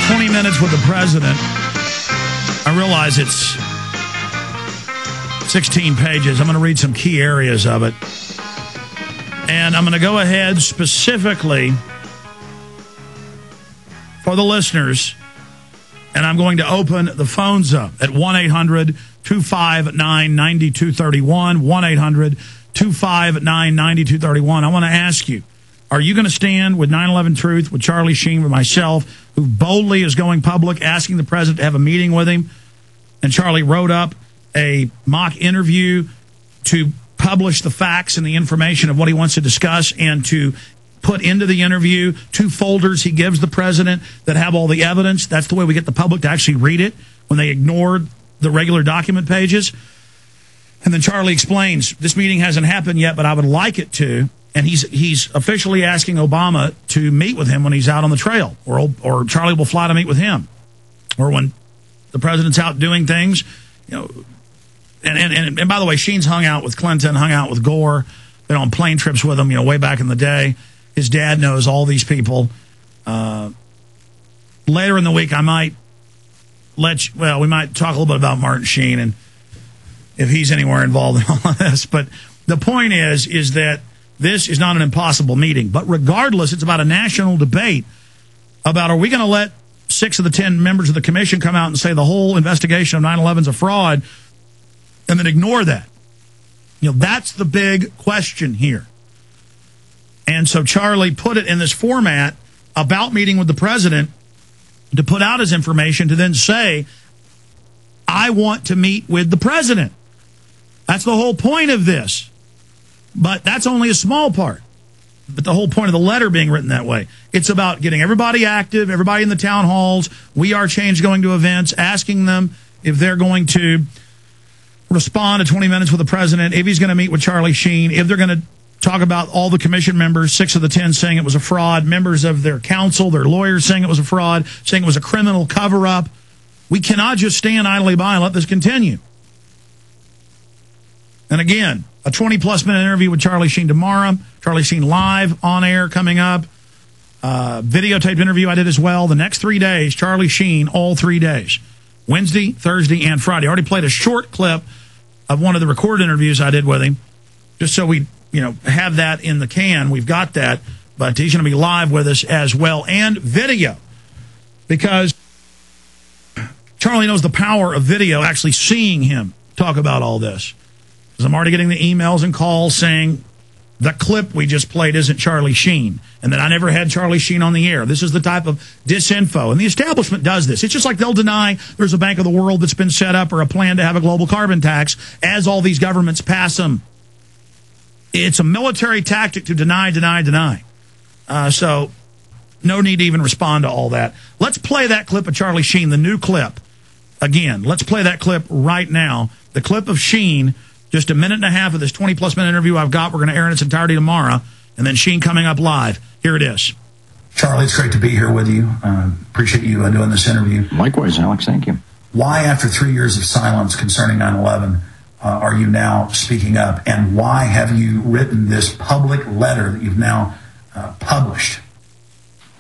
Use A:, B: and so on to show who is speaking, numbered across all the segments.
A: 20 minutes with the president. I realize it's 16 pages. I'm going to read some key areas of it. And I'm going to go ahead specifically for the listeners, and I'm going to open the phones up at 1-800-259-9231, 1-800-259-9231. I want to ask you, are you going to stand with 9/11 Truth, with Charlie Sheen, with myself, who boldly is going public, asking the president to have a meeting with him? And Charlie wrote up a mock interview to publish the facts and the information of what he wants to discuss, and to put into the interview 2 folders he gives the president that have all the evidence. That's the way we get the public to actually read it when they ignored the regular document pages. And then Charlie explains, this meeting hasn't happened yet, but I would like it to. And he's officially asking Obama to meet with him when he's out on the trail, or Charlie will fly to meet with him, or when the president's out doing things, you know. And by the way, Sheen's hung out with Clinton, hung out with Gore, been on plane trips with him, you know, way back in the day. His dad knows all these people. Later in the week, I might we might talk a little bit about Martin Sheen and if he's anywhere involved in all of this. But the point is that this is not an impossible meeting. But regardless, it's about a national debate about, are we going to let 6 of the 10 members of the commission come out and say the whole investigation of 9/11 is a fraud, and then ignore that? You know, that's the big question here. And so Charlie put it in this format about meeting with the president to put out his information, to then say, I want to meet with the president. That's the whole point of this. But that's only a small part. But the whole point of the letter being written that way, it's about getting everybody active, everybody in the town halls, We Are Change going to events, asking them if they're going to respond to 20 minutes with the president, if he's going to meet with Charlie Sheen, if they're going to talk about all the commission members, 6 of the 10 saying it was a fraud, members of their counsel, their lawyers saying it was a fraud, saying it was a criminal cover-up. We cannot just stand idly by and let this continue. And again, a 20-plus minute interview with Charlie Sheen tomorrow. Charlie Sheen live on air coming up. Videotaped interview I did as well. The next 3 days, Charlie Sheen all 3 days. Wednesday, Thursday, and Friday. I already played a short clip of one of the recorded interviews I did with him, just so we, you know, have that in the can. We've got that, but he's going to be live with us as well, and video, because Charlie knows the power of video, actually seeing him talk about all this. Because I'm already getting the emails and calls saying the clip we just played isn't Charlie Sheen, and that I never had Charlie Sheen on the air. This is the type of disinfo, and the establishment does this. It's just like they'll deny there's a Bank of the World that's been set up, or a plan to have a global carbon tax, as all these governments pass them. It's a military tactic to deny. So no need to even respond to all that. Let's play that clip of Charlie Sheen, the new clip. Again, let's play that clip right now. The clip of Sheen, just a minute and a half of this 20-plus minute interview I've got. We're going to air in its entirety tomorrow. And then Sheen coming up live. Here it is.
B: Charlie, it's great to be here with you. Appreciate you doing this interview.
C: Likewise, Alex. Thank you.
B: Why, after 3 years of silence concerning 9/11, are you now speaking up? And why have you written this public letter that you've now published?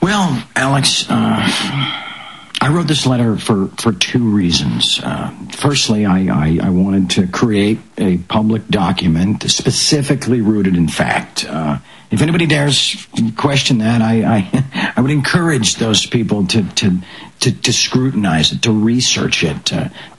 C: Well, Alex, I wrote this letter for 2 reasons. Firstly, I wanted to create a public document specifically rooted in fact. If anybody dares question that, I would encourage those people to scrutinize it, to research it.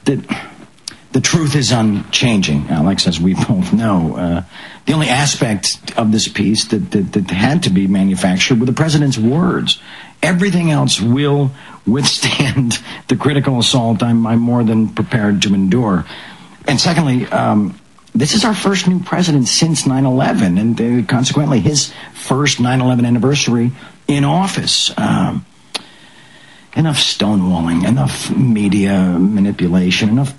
C: The truth is unchanging, Alex, as we both know. The only aspect of this piece that had to be manufactured were the president's words. Everything else will withstand the critical assault I'm more than prepared to endure. And secondly, this is our first new president since 9/11, and consequently his first 9/11 anniversary in office. Enough stonewalling, enough media manipulation, enough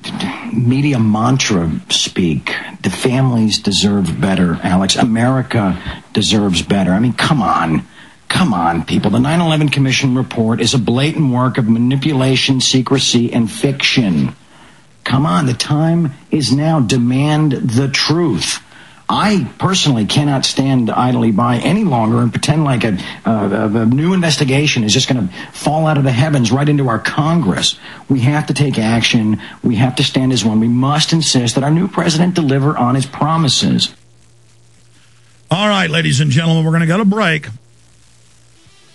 C: media mantra speak. The families deserve better, Alex. America deserves better. I mean, come on. Come on, people. The 9/11 Commission report is a blatant work of manipulation, secrecy, and fiction. Come on, the time is now. Demand the truth. I personally cannot stand idly by any longer and pretend like a new investigation is just going to fall out of the heavens right into our Congress. We have to take action. We have to stand as one. We must insist that our new president deliver on his promises.
A: All right, ladies and gentlemen, we're going to go to break.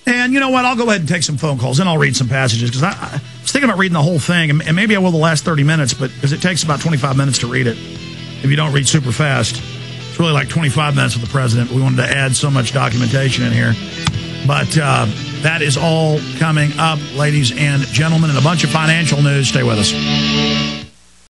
A: And you know what? I'll go ahead and take some phone calls, and I'll read some passages, because I was thinking about reading the whole thing, and maybe I will the last 30 minutes, but because it takes about 25 minutes to read it if you don't read super fast. It's really like 25 minutes with the president. We wanted to add so much documentation in here. But that is all coming up, ladies and gentlemen, and a bunch of financial news. Stay with us.